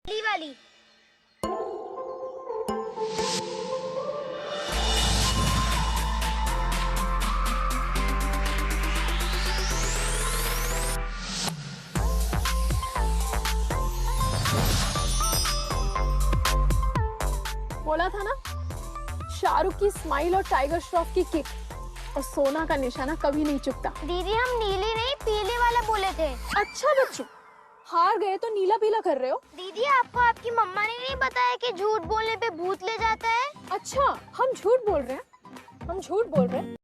ली वाली। बोला था ना, शाहरुख की स्माइल और टाइगर श्रॉफ की किक और सोना का निशाना कभी नहीं चुकता। दीदी हम नीली नहीं पीली वाला बोले थे। अच्छा बच्चों, हार गए तो नीला पीला कर रहे हो। दीदी आपको आपकी मम्मा ने नहीं बताया कि झूठ बोलने पे भूत ले जाता है। अच्छा, हम झूठ बोल रहे हैं, हम झूठ बोल रहे हैं।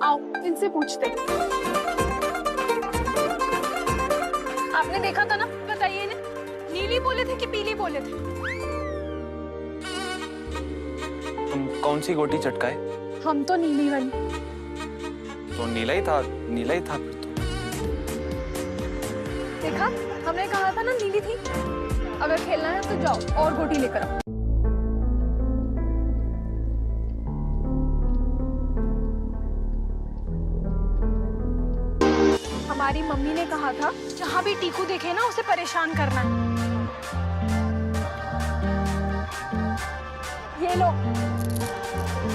आओ इनसे पूछते हैं। आपने देखा था ना, बताइए इन्हें, नीली बोले थे कि पीली बोले थे? तुम कौन सी गोटी चटकाए? हम तो नीली वाली। तो नीला ही था, नीला ही था फिर तो। देखा, हमने कहा था ना नीली थी। अगर खेलना है तो जाओ और गोटी लेकर आओ। हमारी मम्मी ने कहा था जहाँ भी टीकू देखे ना उसे परेशान करना है। ये लो,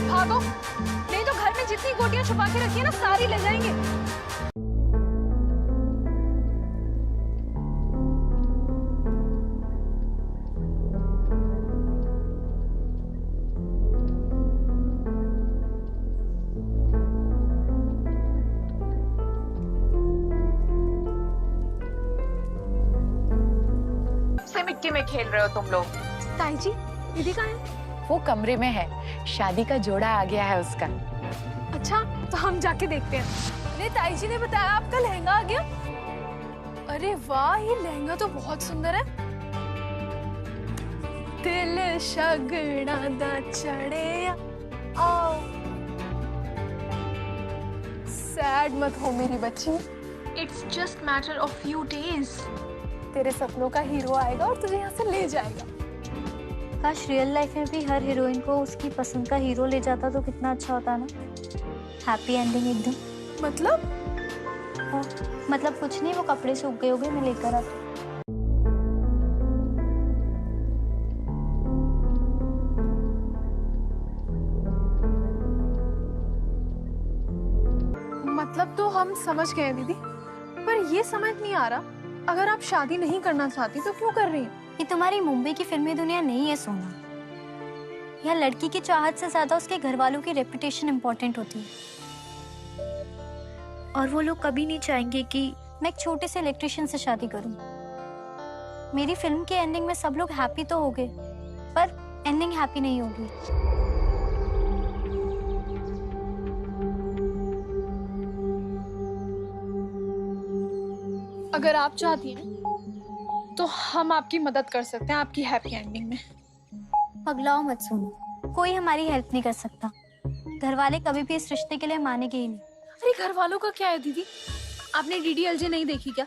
भागो, नहीं तो घर में जितनी गोटियां छुपा के रखी है ना सारी ले जाएंगे। मिट्टी में खेल रहे हो तुम लोग? ताई जी, दीदी कहाँ है? वो कमरे में है, शादी का जोड़ा आ गया है उसका। अच्छा, तो हम जाके देखते हैं। अरे ताई जी ने बताया आपका लहंगा आ गया। अरे वाह, ये लहंगा तो बहुत सुंदर है। दिल शगड़ा दा चढ़े आओ। सैड मत हो मेरी बच्ची, it's just matter of few days. तेरे सपनों का हीरो आएगा और तुझे यहाँ से ले जाएगा। काश रियल लाइफ में भी हर हीरोइन को उसकी पसंद का हीरो ले जाता तो कितना अच्छा होता ना। हैप्पी एंडिंग एकदम। मतलब कुछ नहीं, वो कपड़े सूख गए होंगे, मैं लेकर आती। मतलब तो हम समझ गए दीदी, पर ये समझ नहीं आ रहा, अगर आप शादी नहीं करना चाहती तो क्यों कर रही हैं? ये तुम्हारी मुंबई की फिल्मी दुनिया नहीं है सोना। यहाँ लड़की की चाहत से ज्यादा उसके घर वालों की रेपुटेशन इम्पोर्टेंट होती है, और वो लोग कभी नहीं चाहेंगे कि मैं एक छोटे से इलेक्ट्रिशियन से शादी करूं। मेरी फिल्म के एंडिंग में सब लोग हैप्पी तो हो गए, पर एंडिंग हैप्पी नहीं होगी। अगर आप चाहती हैं तो हम आपकी मदद कर सकते हैं आपकी हैप्पी एंडिंग में। पगलाओ मत सोनू, कोई हमारी हेल्प नहीं कर सकता। घर वाले कभी भी इस रिश्ते के लिए मानेंगे ही नहीं। अरे घर वालों का क्या है दीदी, आपने डीडीएलजे नहीं देखी क्या?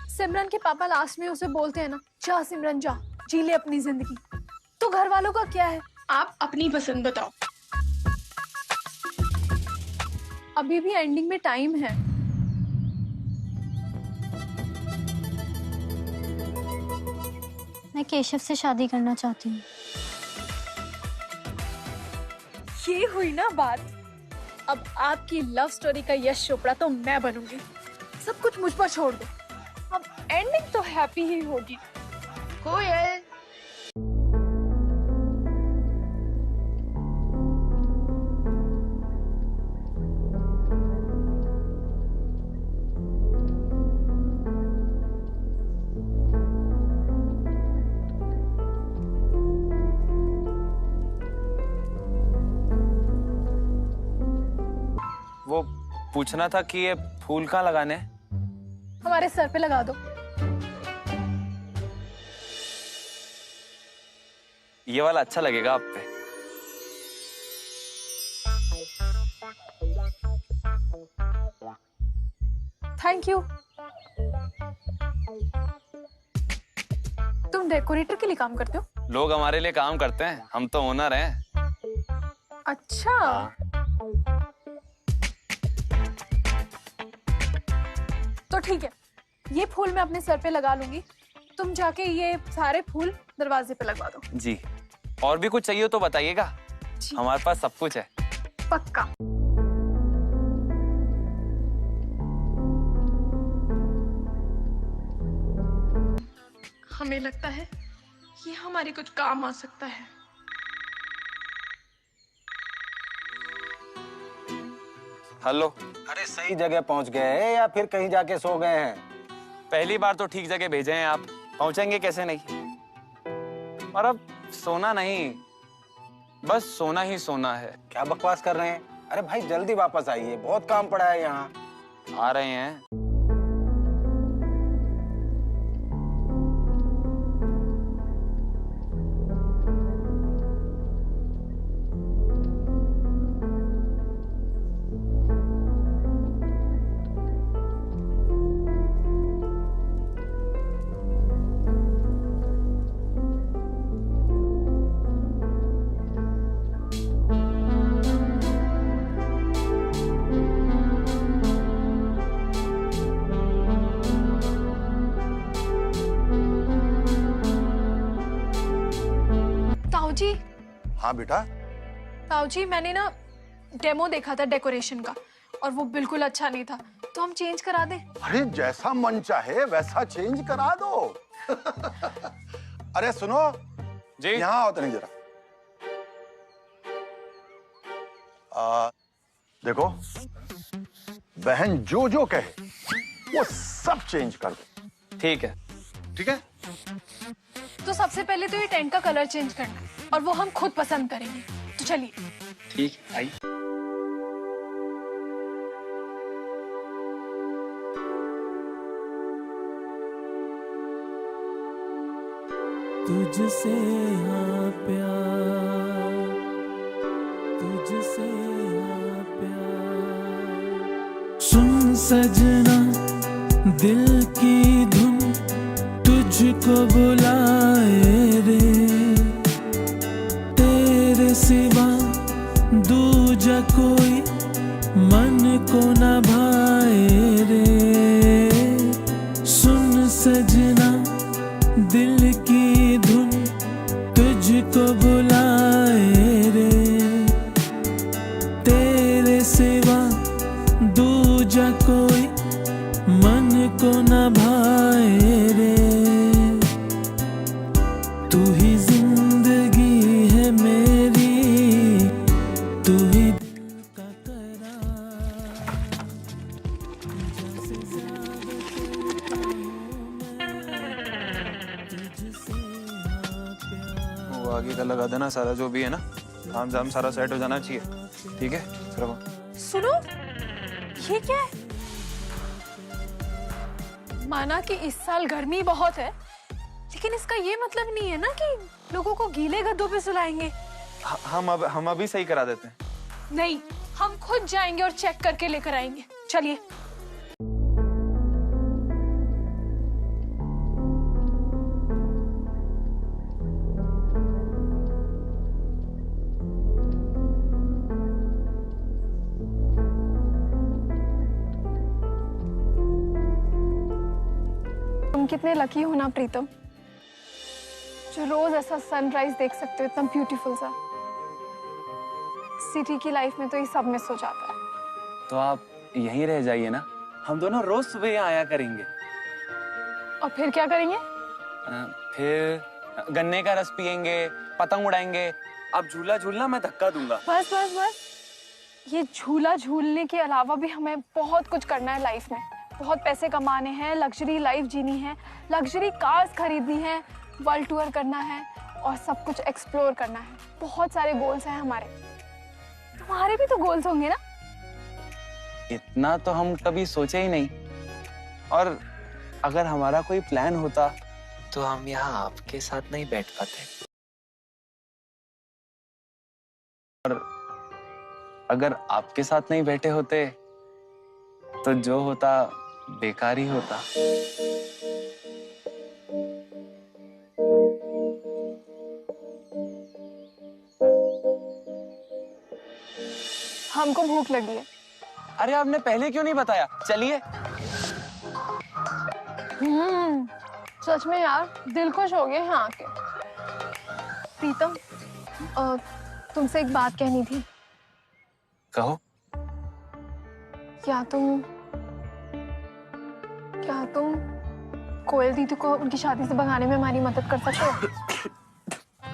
सिमरन के पापा लास्ट में उसे बोलते हैं ना, जा सिमरन जा, जी ले अपनी जिंदगी। तो घर वालों का क्या है? आप अपनी पसंद बताओ। अभी भी एंडिंग में टाइम है। मैं केशव से शादी करना चाहती हूँ। ये हुई ना बात। अब आपकी लव स्टोरी का यश चोपड़ा तो मैं बनूंगी। सब कुछ मुझ पर छोड़ दो, अब एंडिंग तो हैप्पी ही होगी। कोयल, वो पूछना था कि ये फूल कहाँ लगाने हैं? हमारे सर पे लगा दो। ये वाला अच्छा लगेगा आप पे। Thank you. तुम डेकोरेटर के लिए काम करते हो? लोग हमारे लिए काम करते हैं, हम तो ओनर हैं। अच्छा। ठीक है, ये फूल मैं अपने सर पे लगा लूंगी, तुम जाके ये सारे फूल दरवाजे पे लगवा दो। जी, और भी कुछ चाहिए तो बताइएगा, हमारे पास सब कुछ है। पक्का। हमें लगता है ये हमारे कुछ काम आ सकता है। हेलो। अरे सही जगह पहुंच गए हैं या फिर कहीं जाके सो गए हैं? पहली बार तो ठीक जगह भेजे हैं आप, पहुंचेंगे कैसे नहीं। और अब सोना नहीं, बस सोना ही सोना है। क्या बकवास कर रहे हैं? अरे भाई जल्दी वापस आइए, बहुत काम पड़ा है यहाँ। आ रहे हैं। जी हाँ बेटा। ताऊ जी, मैंने ना डेमो देखा था डेकोरेशन का और वो बिल्कुल अच्छा नहीं था, तो हम चेंज करा दें। अरे जैसा मन चाहे वैसा चेंज करा दो। अरे सुनो जी, यहाँ आओ तनी जरा। देखो, बहन जो जो कहे वो सब चेंज कर दो। ठीक है। ठीक है? तो सबसे पहले तो ये टेंट का कलर चेंज करना है और वो हम खुद पसंद करेंगे, तो चलिए। ठीक है, आइए। तुझसे हाँ प्यार, तुझसे हाँ प्यार। सुन सजना दिल की धुन तुझको बुलाए रे, तेरे सिवा दूजा कोई मन को न भाए रे। सुन सजना दिल की धुन तुझको बुलाए रे, तेरे सिवा दूजा कोई मन को न भाए रे। तू ही जिंदगी है मेरी, तू ही दिल का करार। जैसे ज़्यादा करता हूँ मैं तुझसे हाँ प्यार। वो आगे का लगा देना सारा, जो भी है ना, काम जाम सारा सेट हो जाना चाहिए। ठीक है, फिर वो सुनो, ये क्या है? माना कि इस साल गर्मी बहुत है, लेकिन इसका ये मतलब नहीं है ना कि लोगों को गीले गद्दों पे सुलाएंगे। हम अभी सही करा देते हैं। नहीं, हम खुद जाएंगे और चेक करके लेकर आएंगे। चलिए। तुम कितने लकी हो ना प्रीतम, जो रोज ऐसा सनराइज देख सकते हो, इतना ब्यूटीफुल सा। सिटी की लाइफ में तो ये सब मिस हो जाता है। तो आप यहीं रह जाइए ना, हम दोनों रोज सुबह यहाँ आया करेंगे। और फिर क्या करेंगे? फिर गन्ने का रस पियेंगे, पतंग उड़ाएंगे। आप झूला झूलना, मैं धक्का दूंगा। बस बस बस, ये झूला झूलने के अलावा भी हमें बहुत कुछ करना है लाइफ में। बहुत पैसे कमाने हैं, लग्जरी लाइफ जीनी है, लग्जरी कार्स खरीदनी है, वर्ल्ड टूर करना है और सब कुछ एक्सप्लोर करना है। बहुत सारे गोल्स हैं हमारे। तुम्हारे भी तो गोल्स होंगे ना? इतना तो हम कभी सोचे ही नहीं, और अगर हमारा कोई प्लान होता तो हम यहाँ आपके साथ नहीं बैठ पाते। और अगर आपके साथ नहीं बैठे होते तो जो होता बेकार ही होता। हमको भूख लगी है। अरे आपने पहले क्यों नहीं बताया? चलिए। सच में यार दिल खुश हो गए हैं आके। प्रीतम, तुमसे एक बात कहनी थी। कहो। क्या तुम कोयल दीदी को उनकी शादी से भगाने में हमारी मदद कर सकते हो?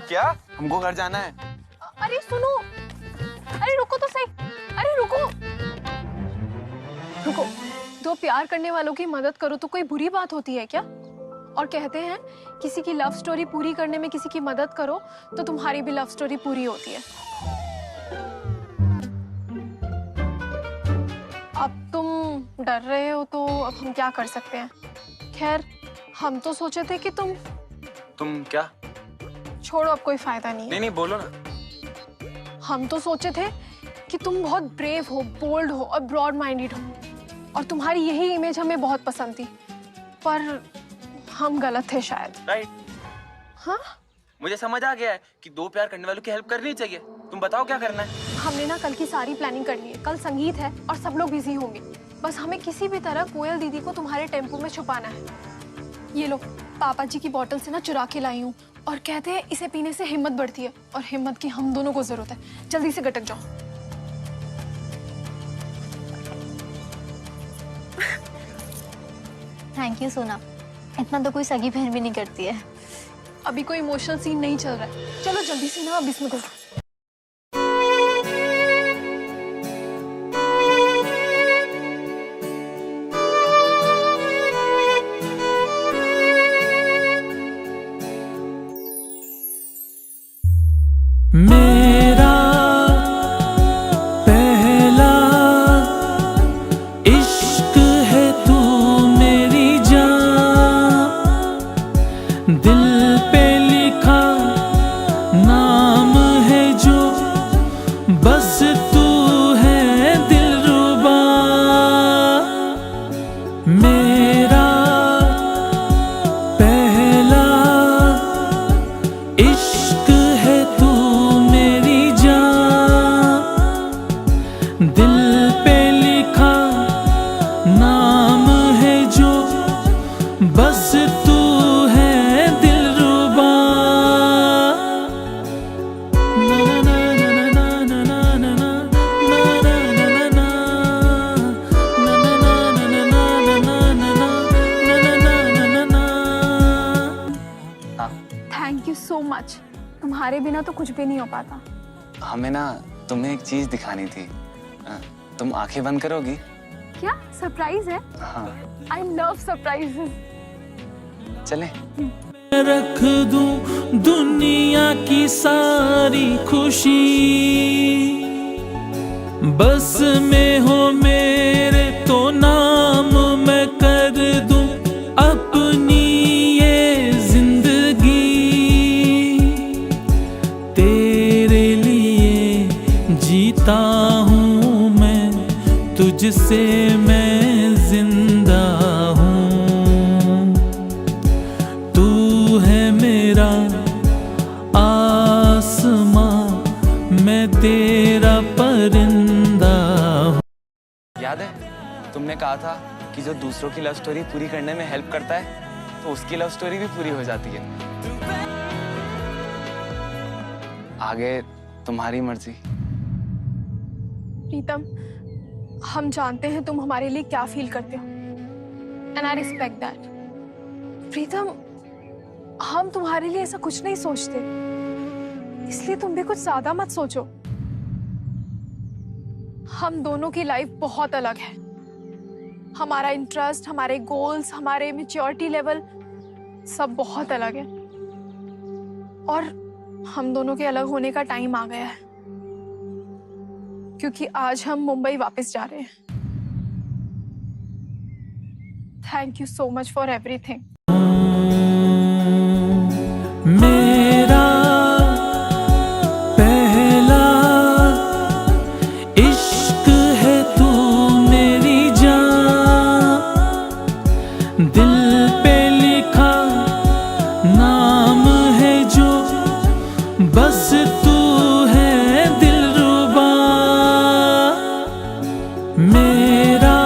क्या? हमको घर जाना है। अरे सुनो, अरे रुको तो सही, अरे रुको। दो प्यार करने वालों की मदद करो तो कोई बुरी बात होती है क्या? और कहते हैं किसी की लव स्टोरी पूरी करने में किसी की मदद करो तो तुम्हारी भी लव स्टोरी पूरी होती है। अब तुम डर रहे हो तो अब हम क्या कर सकते हैं? खैर, हम तो सोचे थे कि तुम क्या? छोड़ो, अब कोई फायदा नहीं है। नहीं, बोलो ना। हम तो सोचे थे कि तुम बहुत ब्रेव हो, बोल्ड हो और ब्रॉड माइंडेड हो, और तुम्हारी यही इमेज हमें बहुत पसंद थी, पर हम गलत थे शायद। राइट। हाँ, मुझे समझ आ गया है कि दो प्यार करने वालों की हेल्प करनी चाहिए। तुम बताओ क्या करना है? हमने ना कल की सारी प्लानिंग कर ली है। कल संगीत है और सब लोग बिजी होंगे। बस हमें किसी भी तरह कोयल दीदी को तुम्हारे टेम्पो में छुपाना है। ये लो, पापा जी की बोतल से ना चुरा के लाई हूँ, और कहते हैं इसे पीने से हिम्मत बढ़ती है, और हिम्मत की हम दोनों को जरूरत है। जल्दी से गटक जाओ। थैंक यू सोना, इतना तो कोई सगी बहन भी नहीं करती है। अभी कोई इमोशनल सीन नहीं चल रहा है। चलो जल्दी से ना अब इसमें घुसो। मेरा पहला इश्क है तू मेरी जान, दिल पे लिखा नाम है जो, बस तू है दिलरुबा। मेरा पहला इश्क है तू मेरी जान, दिल पे लिखा नाम है जो, बस तू है दिलरुबा। ना ना ना ना ना ना ना ना ना थैंक यू सो मच। तुम्हारे बिना तो कुछ भी नहीं हो पाता। हमें ना तुम्हें एक चीज दिखानी थी। तुम आंखें बंद करोगी? क्या सरप्राइज है? हाँ। I love surprises. चले। रख दूं दुनिया की सारी खुशी, बस में हो मेरे तो नाम मैं कर दूं अपनी ये जिंदगी। तेरे लिए जीता हूँ मैं, तुझसे मैं जिंदा हूँ। तू है मेरा आसमां, मैं तेरा परिंदा हूँ। याद है तुमने कहा था कि जो दूसरों की लव स्टोरी पूरी करने में हेल्प करता है तो उसकी लव स्टोरी भी पूरी हो जाती है। आगे तुम्हारी मर्जी। प्रीतम, हम जानते हैं तुम हमारे लिए क्या फील करते हो, एंड आई रिस्पेक्ट दैट। प्रीतम, हम तुम्हारे लिए ऐसा कुछ नहीं सोचते, इसलिए तुम भी कुछ ज्यादा मत सोचो। हम दोनों की लाइफ बहुत अलग है। हमारा इंटरेस्ट, हमारे गोल्स, हमारे मैच्योरिटी लेवल सब बहुत अलग है, और हम दोनों के अलग होने का टाइम आ गया है, क्योंकि आज हम मुंबई वापस जा रहे हैं। Thank you so much for everything. मेरा पहला इश्क है तू मेरी जान, दिल पे लिखा नाम है जो, बस तू है दिलरुबा। मेरा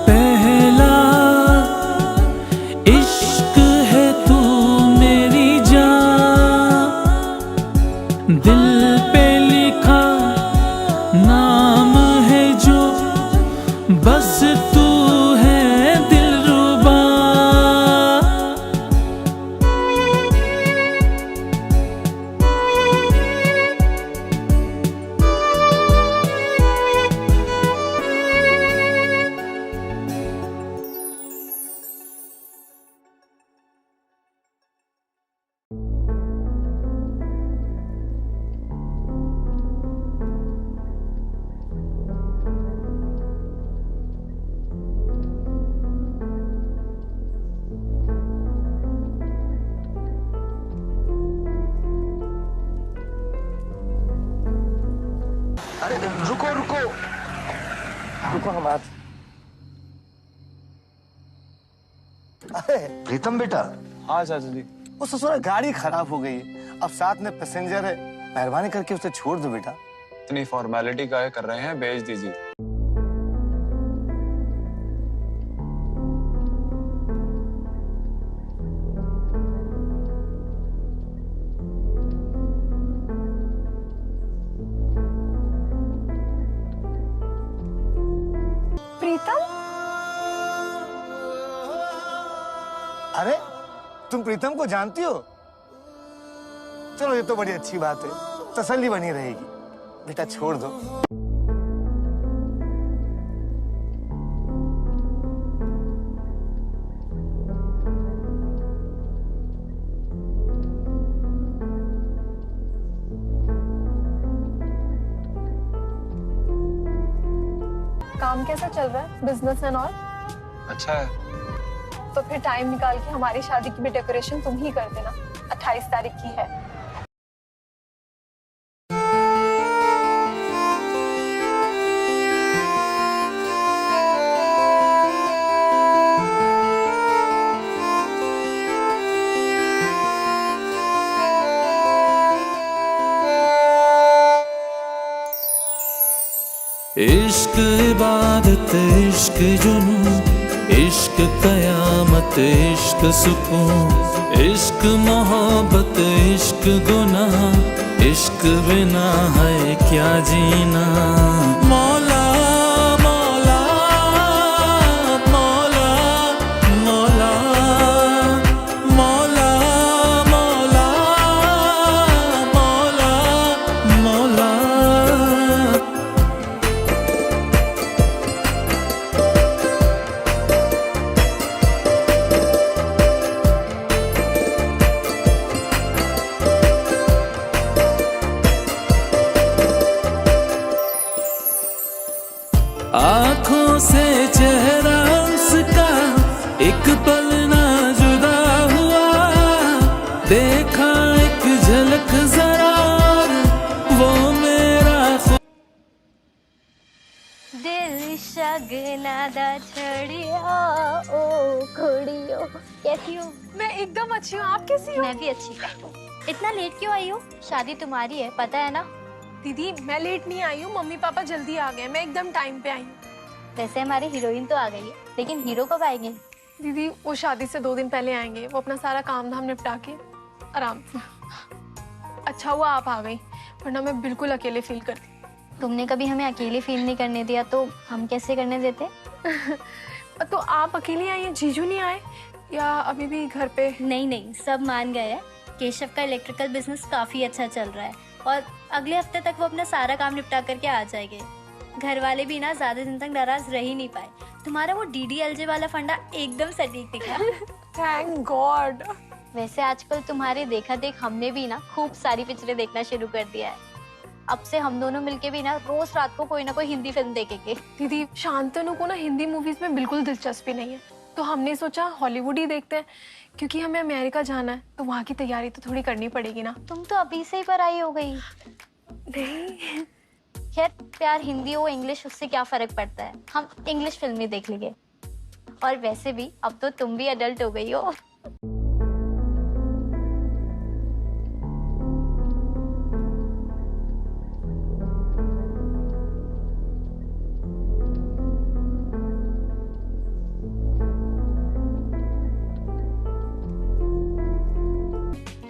पहला नाम है जो बस तू है दिलरुबा। अरे रुको रुको रुको हम बात। अरे प्रीतम बेटा। हाँ चाचा जी। वो ससुरा गाड़ी खराब हो गई है, अब साथ में पैसेंजर है, मेहरबानी करके उसे छोड़ दो बेटा। इतनी फॉर्मेलिटी काहे कर रहे हैं, भेज दीजिए। प्रीतम, अरे तुम प्रीतम को जानती हो? चलो ये तो बड़ी अच्छी बात है, तसल्ली बनी रहेगी। बेटा छोड़ दो। काम कैसा चल रहा है, बिजनेस एंड ऑल? अच्छा है। तो फिर टाइम निकाल के हमारी शादी की भी डेकोरेशन तुम ही कर देना। 28 तारीख की है। इश्क इबादत, इश्क जुनून, इश्क कयामत, इश्क सुकून, इश्क मोहब्बत, इश्क गुनाह, इश्क बिना है क्या जीना। मौला मौला मौला मौला मौला मौला मौला मौला। आँखों से चेहरा उसका एक पल ना जुदा हुआ, देखा एक झलक जरा वो मेरा। दिल शगना दा छड़िया ओ घोड़ियो। कैसी हो? मैं एकदम अच्छी हूँ, आप कैसी हो? मैं भी अच्छी। इतना लेट क्यों आई हो? शादी तुम्हारी है, पता है ना? दीदी मैं लेट नहीं आई हूँ, मम्मी पापा जल्दी आ गए, मैं एकदम टाइम पे आई हूँ। वैसे हमारी हीरोइन तो आ गई है, लेकिन हीरो कब आएंगे? दीदी वो शादी से 2 दिन पहले आएंगे, वो अपना सारा काम धाम निपटा के आराम से। अच्छा हुआ आप आ गई, वरना मैं बिल्कुल अकेले फील करती। तुमने कभी हमें अकेले फील नहीं करने दिया, तो हम कैसे करने देते? तो आप अकेली आई हैं, जीजू नहीं आए या अभी भी घर पे? नहीं नहीं, सब मान गए हैं। केशव का इलेक्ट्रिकल बिजनेस काफी अच्छा चल रहा है और अगले हफ्ते तक वो अपना सारा काम निपटा करके आ जाएंगे। घर वाले भी ना ज्यादा दिन तक नाराज रह ही नहीं पाए। तुम्हारा वो DDLJ वाला फंडा एकदम सटीक दिखा। Thank God. वैसे आजकल तुम्हारे देखा देख हमने भी ना खूब सारी पिक्चरें देखना शुरू कर दिया है। अब से हम दोनों मिलके भी ना रोज रात को कोई ना कोई हिंदी फिल्म देखेंगे। दीदी शांतनु को ना हिंदी मूवीज में बिल्कुल दिलचस्पी नहीं है, तो हमने सोचा हॉलीवुड ही देखते हैं, क्योंकि हमें अमेरिका जाना है तो वहाँ की तैयारी तो थोड़ी करनी पड़ेगी ना। तुम तो अभी से ही पढ़ाई हो गई। नहीं खैर प्यार हिंदी हो इंग्लिश उससे क्या फर्क पड़ता है, हम इंग्लिश फिल्म ही देख लेंगे। और वैसे भी अब तो तुम भी अडल्ट हो गई हो।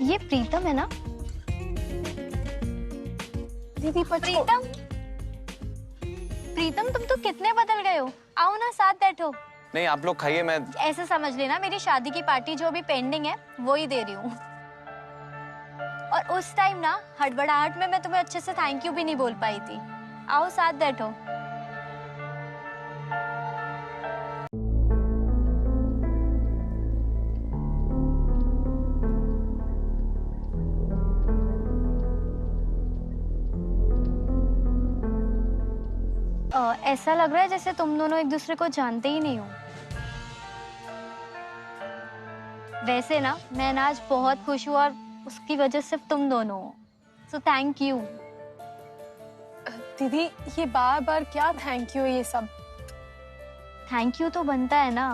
ये प्रीतम है ना? दीदी प्रीतम प्रीतम तुम तो कितने बदल गए हो। आओ ना साथ बैठो। नहीं आप लोग खाइए, मैं ऐसे समझ लेना मेरी शादी की पार्टी जो अभी पेंडिंग है वो ही दे रही हूँ। और उस टाइम ना हड़बड़ाहट में मैं तुम्हें अच्छे से थैंक यू भी नहीं बोल पाई थी। आओ साथ बैठो। ऐसा लग रहा है जैसे तुम दोनों एक दूसरे को जानते ही नहीं हो। वैसे ना मैं आज बहुत खुश हूँ और उसकी वजह सिर्फ तुम दोनों हो। So thank you. दीदी ये बार बार क्या थैंक यू ये सब। थैंक यू तो बनता है ना।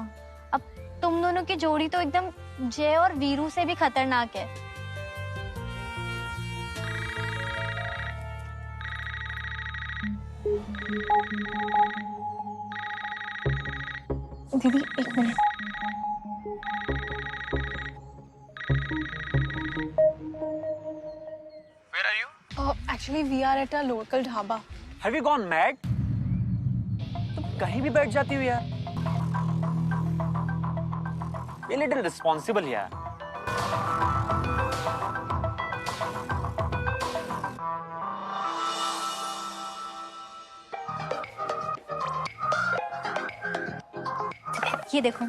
अब तुम दोनों की जोड़ी तो एकदम जय और वीरू से भी खतरनाक है। दीदी एक minute. Where are you? Actually we are at a local dhaba. Have you gone mad? तुम कहीं भी बैठ जाती हो यार। Be a little responsible यार। ये देखो।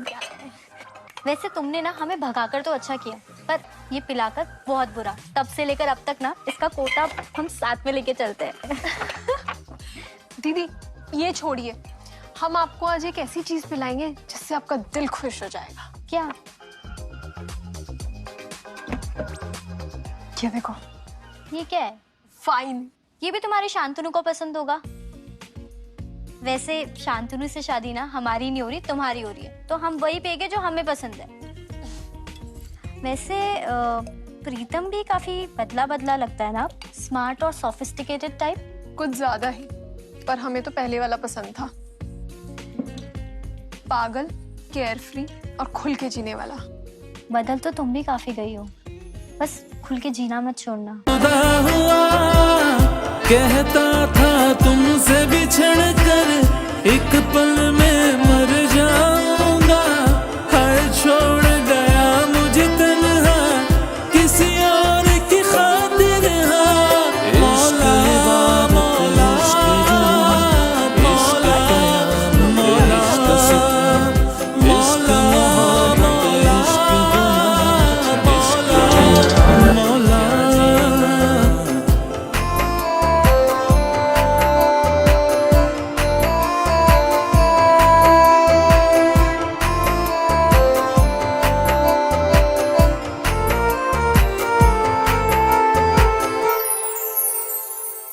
वैसे तुमने ना हमें भगाकर तो अच्छा किया, पर ये पिलाकर बहुत बुरा। तब से लेकर अब तक ना इसका कोटा हम साथ में लेके चलते हैं। दीदी ये छोड़िए, हम आपको आज एक ऐसी चीज पिलाएंगे जिससे आपका दिल खुश हो जाएगा। क्या? ये देखो। ये क्या है? फाइन। ये भी तुम्हारे शांतनु को पसंद होगा। वैसे शांतनु से शादी ना हमारी नहीं हो रही, तुम्हारी हो रही है, तो हम वही पेगे जो हमें पसंद है। वैसे प्रीतम भी काफी बदला बदला लगता है ना, स्मार्ट और सोफिस्टिकेटेड टाइप। कुछ ज्यादा ही, पर हमें तो पहले वाला पसंद था। पागल, केयरफ्री और खुल के जीने वाला। बदल तो तुम भी काफी गई हो, बस खुल के जीना मत छोड़ना। खुदा हुआ कहता था तुमसे बिछड़ कर एक पल में मर जाऊंगा। हाय छोड़ गया मुझे तन्हा किसी और की खातिर। मौला मौला मौला मौला मौला मौला।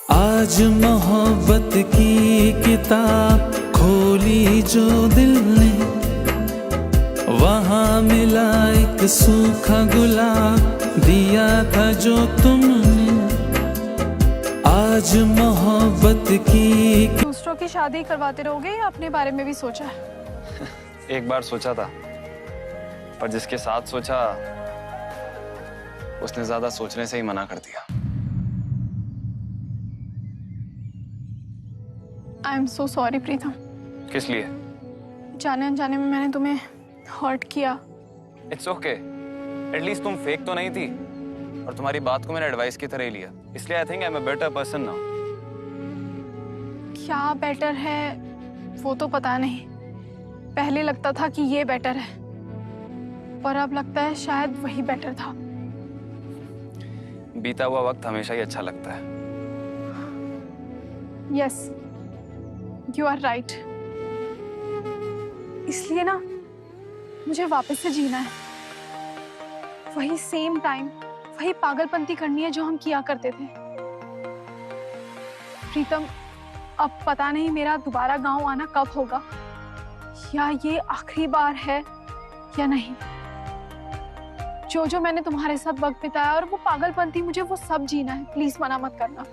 आज मोहब्बत की किताब खोली जो दिल ने, वहाँ मिला एक सूखा गुलाब दिया था जो तुमने। आज मोहब्बत की दूसरों की शादी करवाते रहोगे या अपने बारे में भी सोचा है? एक बार सोचा था, पर जिसके साथ सोचा उसने ज्यादा सोचने से ही मना कर दिया। आई एम सो सॉरी प्रीतम। किस लिए? जाने अनजाने में मैंने तुम्हें हर्ट किया। इट्स ओके, एटलीस्ट तुम फेक तो नहीं थी और तुम्हारी बात को मैंने एडवाइस की तरह ही लिया, इसलिए I think I am a better person now. क्या बेटर है वो तो पता नहीं। पहले लगता था कि ये बेटर है, पर अब लगता है शायद वही बेटर था। बीता हुआ वक्त हमेशा ही अच्छा लगता है। Yes, you are right. इसलिए ना मुझे वापस से जीना है। वही सेम टाइम, वही पागलपंती करनी है जो हम किया करते थे। प्रीतम, अब पता नहीं मेरा दोबारा गांव आना कब होगा, या ये आखिरी बार है या नहीं। जो मैंने तुम्हारे साथ वक्त बिताया और वो पागलपंती, मुझे वो सब जीना है। प्लीज मना मत करना।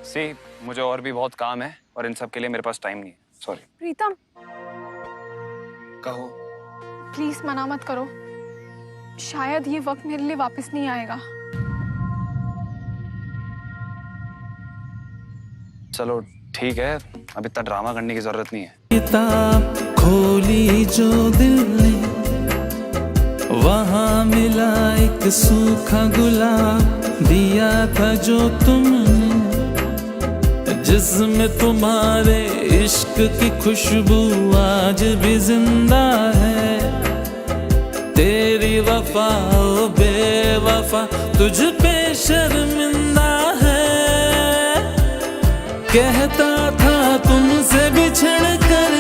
सी, मुझे और भी बहुत काम है और इन सब के लिए मेरे पास टाइम नहीं है। सॉरी। प्रीतम कहो। प्लीज मना मत करो, शायद ये वक्त मेरे लिए वापस नहीं आएगा। चलो ठीक है, अब इतना ड्रामा करने की जरूरत नहीं है। किताब खोली जो दिल ने, वहाँ मिला एक सूखा गुलाब, दिया था जो तुमने, जिसमें तुम्हारे इश्क की खुशबू आज भी जिंदा है। तेरी वफा ओ बेवफा तुझ पे शर्मिंदा है। कहता था तुमसे बिछड़ कर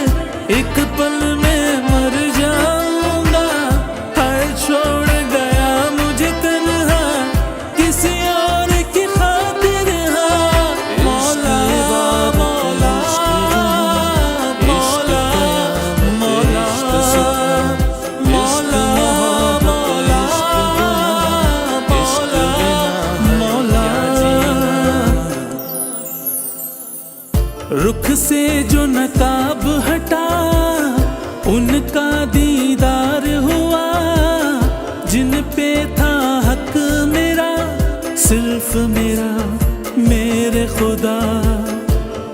एक पल में मर जाऊंगा, हाय छोड़ गया मुझे तन्हा किसी और की खातिर। हाँ मौला मौला मौला मौला मौला मौला मौला रुख से जो नकाब हटा उनका दीदार हुआ, जिन पे था हक मेरा सिर्फ मेरा मेरे खुदा।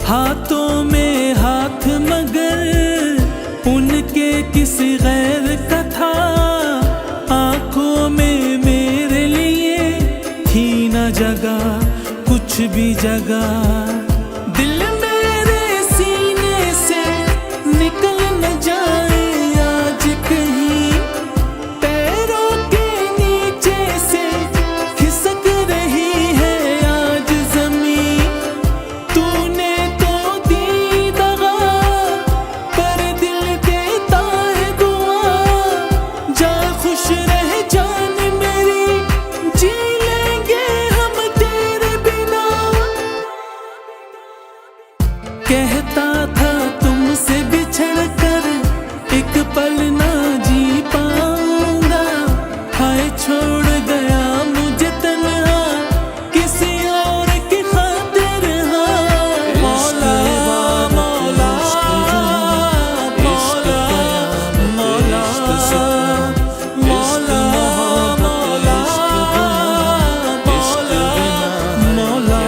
हाथों में हाथ मगर उनके किसी गैर का था, आंखों में मेरे लिए थी न जगह कुछ भी जगह। दिल मेरे सीने से निकल न जाए आज कहीं, पैरों के नीचे से खिसक रही है आज जमीन। तूने तो दी दगा पर दिल देता है दुआ, जा खुश रह जान मेरी, जी लेंगे हम तेरे बिना। कहता था तुमसे बिछड़ कर एक पल ना जी पाऊंगा, हाय छोड़ गया मुझे तन्हा किसी और की खातिर। हाँ मौला मौला मौला मौला मौला मौला मौला मौला।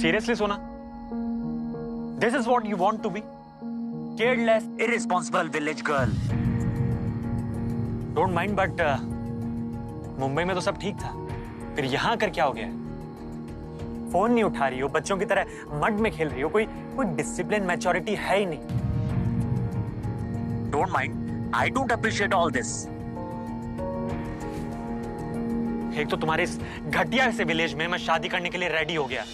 Seriously, Sona? This is what you want to be? Careless, irresponsible village girl. Don't mind, but Mumbai में तो सब ठीक था, फिर यहाँ कर क्या हो गया? फोन नहीं उठा रही हो, बच्चों की तरह मड में खेल रही हो, कोई डिसिप्लिन मैच्योरिटी है ही नहीं। Don't mind, I don't appreciate all this. एक तो तुम्हारे इस घटिया से विलेज में मैं शादी करने के लिए रेडी हो गया।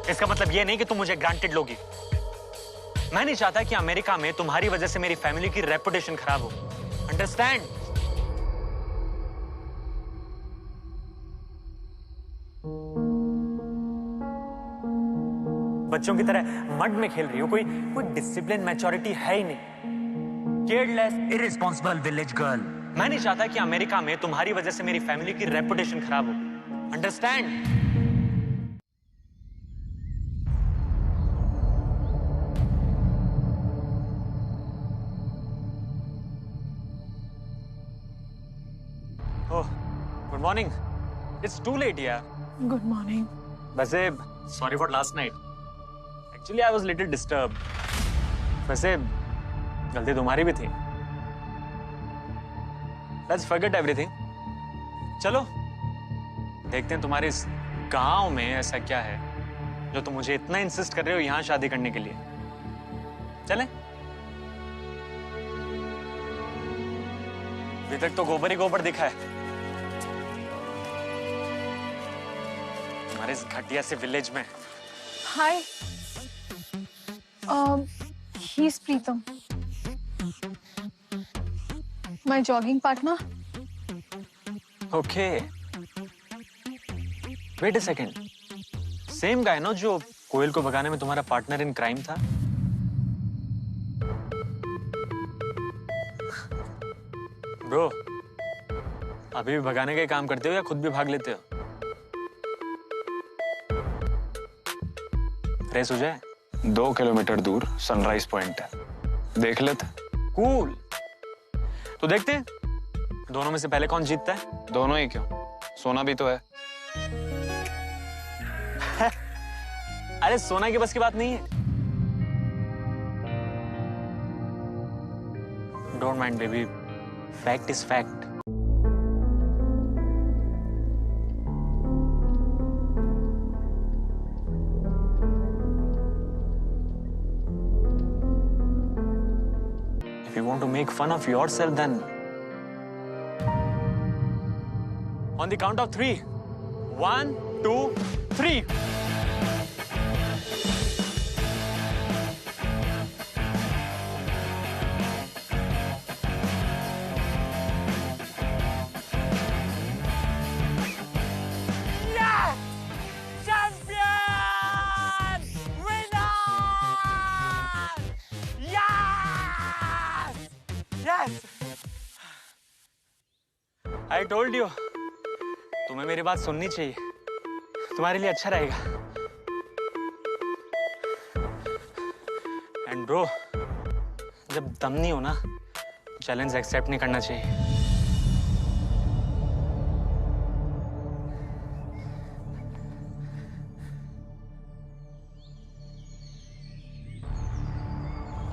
इसका मतलब यह नहीं कि तुम मुझे ग्रांटेड लोगी। मैं नहीं चाहता कि अमेरिका में तुम्हारी वजह से मेरी फैमिली की रेपुटेशन खराब हो। अंडरस्टैंड? बच्चों की तरह मड में खेल रही हो, कोई डिसिप्लिन मैच्योरिटी है ही नहीं। Careless, irresponsible village girl. मैं नहीं चाहता कि अमेरिका में तुम्हारी वजह से मेरी फैमिली की रेपुटेशन खराब हो। Understand? Good morning. It's too late यार। Good morning. वैसे sorry for last night, actually I was little disturb. वैसे गलती तुम्हारी भी थी। Let's forget everything. चलो देखते हैं तुम्हारे इस गांव में ऐसा क्या है जो तुम मुझे इतना इंसिस्ट कर रहे हो यहां शादी करने के लिए। चलें? अभी तक तो गोबर ही गोबर दिखा है हमारे इस घटिया से विलेज में। Hi, he is Pritam, my jogging partner. Okay, wait a second, same guy ना जो कोयल को भगाने में तुम्हारा पार्टनर इन क्राइम था? ब्रो, अभी भी भगाने का ही काम करते हो या खुद भी भाग लेते हो? रेस हो जाए? 2 किलोमीटर दूर सनराइज पॉइंट है, देख लेते। कूल, तो देखते हैं दोनों में से पहले कौन जीतता है। दोनों ही क्यों, सोना भी तो है। अरे सोना की बस की बात नहीं है। Don't mind baby, fact is fact. If you want to make fun of yourself, then on the count of 3, 1, 2, 3. I told you, तुम्हें मेरी बात सुननी चाहिए, तुम्हारे लिए अच्छा रहेगा। एंड ब्रो, जब दम नहीं हो ना, चैलेंज एक्सेप्ट नहीं करना चाहिए।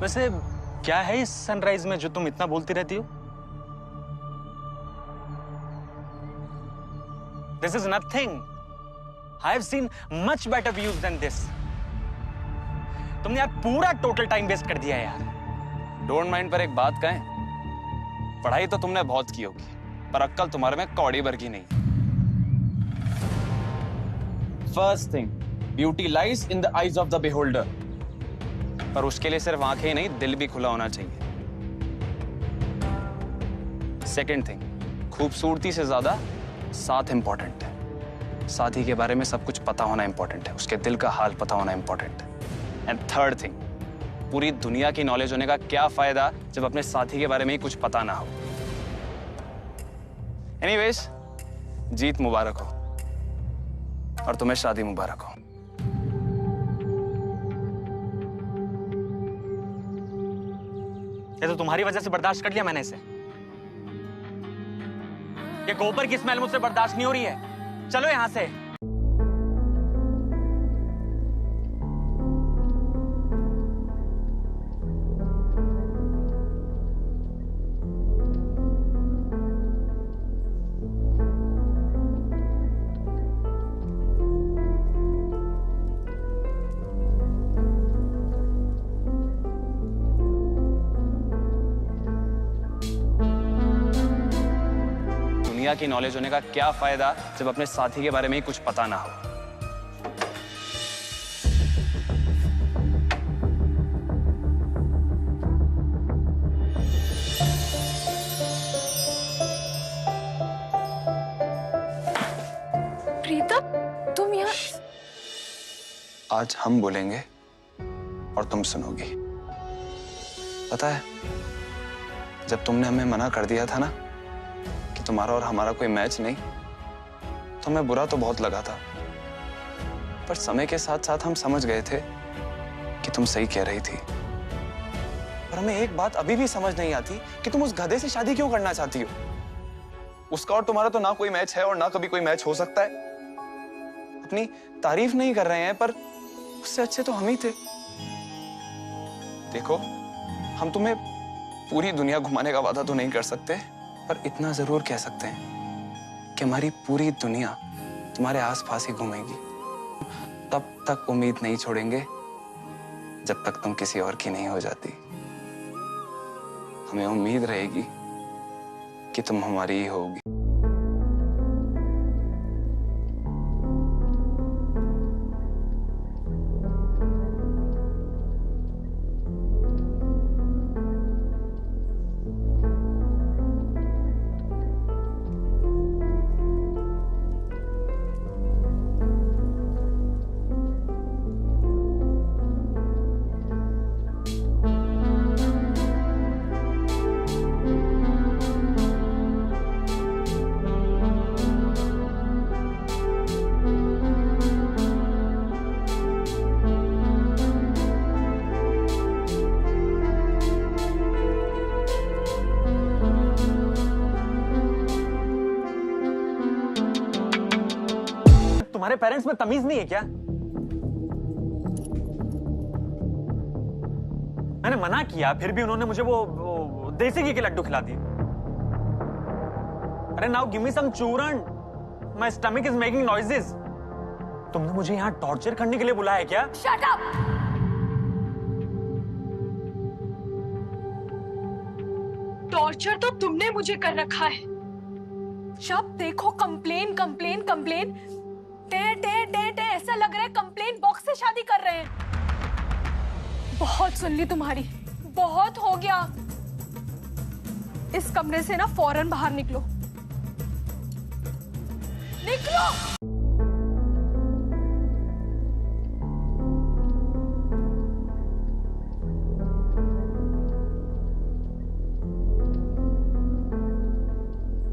वैसे क्या है इस सनराइज में जो तुम इतना बोलती रहती हो? This is nothing. I have seen much better views than this. तुमने यार पूरा टोटल टाइम वेस्ट कर दिया यार। डोंट माइंड पर एक बात कहें, पढ़ाई तो तुमने बहुत की होगी, पर अक्ल तुम्हारे में कौड़ी भर की नहीं। First thing, beauty lies in the eyes of the beholder. पर उसके लिए सिर्फ आंखें ही नहीं, दिल भी खुला होना चाहिए। सेकंड थिंग, खूबसूरती से ज्यादा साथ इंपॉर्टेंट है। साथी के बारे में सब कुछ पता होना इंपॉर्टेंट है, उसके दिल का हाल पता होना इंपॉर्टेंट है। एंड थर्ड थिंग, पूरी दुनिया की नॉलेज होने का क्या फायदा जब अपने साथी के बारे में ही कुछ पता ना हो। एनीवेज, जीत मुबारक हो और तुम्हें शादी मुबारक हो। ये तो तुम्हारी वजह से बर्दाश्त कर लिया मैंने इसे। ये गोबर की स्मेल मुझसे बर्दाश्त नहीं हो रही है। चलो यहां से। दुनिया की नॉलेज होने का क्या फायदा जब अपने साथी के बारे में ही कुछ पता ना हो। प्रीतम, तुम यहाँ? आज हम बोलेंगे और तुम सुनोगी। पता है, जब तुमने हमें मना कर दिया था ना कि तुम्हारा और हमारा कोई मैच नहीं, तो हमें बुरा तो बहुत लगा था, पर समय के साथ साथ हम समझ गए थे कि तुम सही कह रही थी। पर हमें एक बात अभी भी समझ नहीं आती कि तुम उस गधे से शादी क्यों करना चाहती हो। उसका और तुम्हारा तो ना कोई मैच है और ना कभी कोई मैच हो सकता है। अपनी तारीफ नहीं कर रहे हैं, पर उससे अच्छे तो हम ही थे। देखो, हम तुम्हें पूरी दुनिया घुमाने का वादा तो नहीं कर सकते, पर इतना जरूर कह सकते हैं कि हमारी पूरी दुनिया तुम्हारे आसपास ही घूमेगी, तब तक उम्मीद नहीं छोड़ेंगे जब तक तुम किसी और की नहीं हो जाती। हमें उम्मीद रहेगी कि तुम हमारी ही होगी। तुम्हारे पेरेंट्स में तमीज नहीं है क्या? मैंने मना किया, फिर भी उन्होंने मुझे वो देसी घी के लड्डू खिला दिए। अरे नाउ गिव मी सम चूरन, my stomach is making noises. तुमने मुझे यहाँ टॉर्चर करने के लिए बुलाया है क्या? Shut up! टॉर्चर तो तुमने मुझे कर रखा है। जब देखो कंप्लेन कंप्लेन कंप्लेन, टे टे टे टे, ऐसा लग रहा है कंप्लेन बॉक्स से शादी कर रहे हैं। बहुत सुन ली तुम्हारी, बहुत हो गया। इस कमरे से ना फौरन बाहर निकलो, निकलो।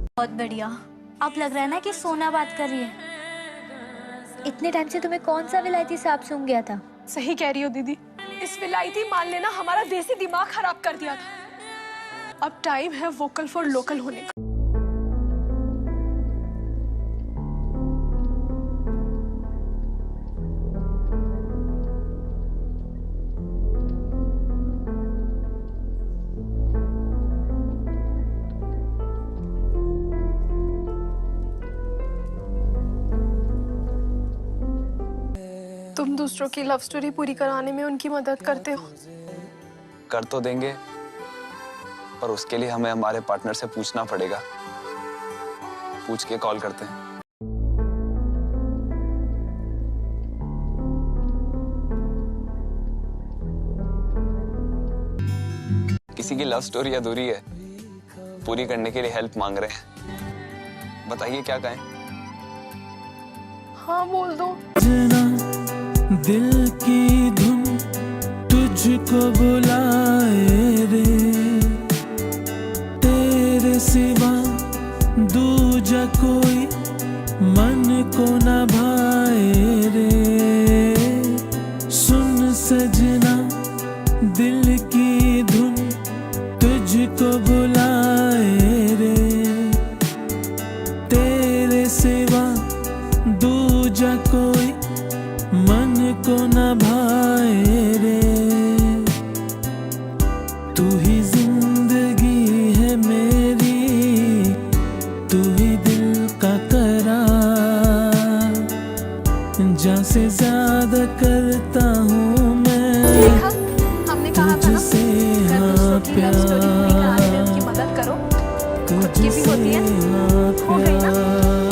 बहुत बढ़िया। अब लग रहा है ना कि सोना बात कर रही है। इतने टाइम से तुम्हें कौन सा विलायती सांप सूंघ गया था? सही कह रही हो दीदी, इस विलायती माल ने ना हमारा देसी दिमाग खराब कर दिया था। अब टाइम है वोकल फॉर लोकल होने का। तुम दूसरों की लव स्टोरी पूरी कराने में उनकी मदद करते हो। कर तो देंगे, पर उसके लिए हमें हमारे पार्टनर से पूछना पड़ेगा। पूछ के कॉल करते हैं। किसी की लव स्टोरी अधूरी है, पूरी करने के लिए हेल्प मांग रहे हैं। बताइए क्या कहें? हाँ बोल दो। दिल की धुन तुझको बुलाए रे, तेरे सिवा दूजा कोई मन को न भाए रे। सुन सजना दिल की धुन तुझको बुलाए रे, तेरे सिवा दूजा कोई मन को न भाए रे। तू ही जिंदगी है मेरी, तू ही दिल का करार, जान से ज्यादा करता हूँ मैं देखा, हमने कहा था ना, तुझसे हाँ प्यार, उनकी मदद करो, खुद की भी होती है। हो गई ना?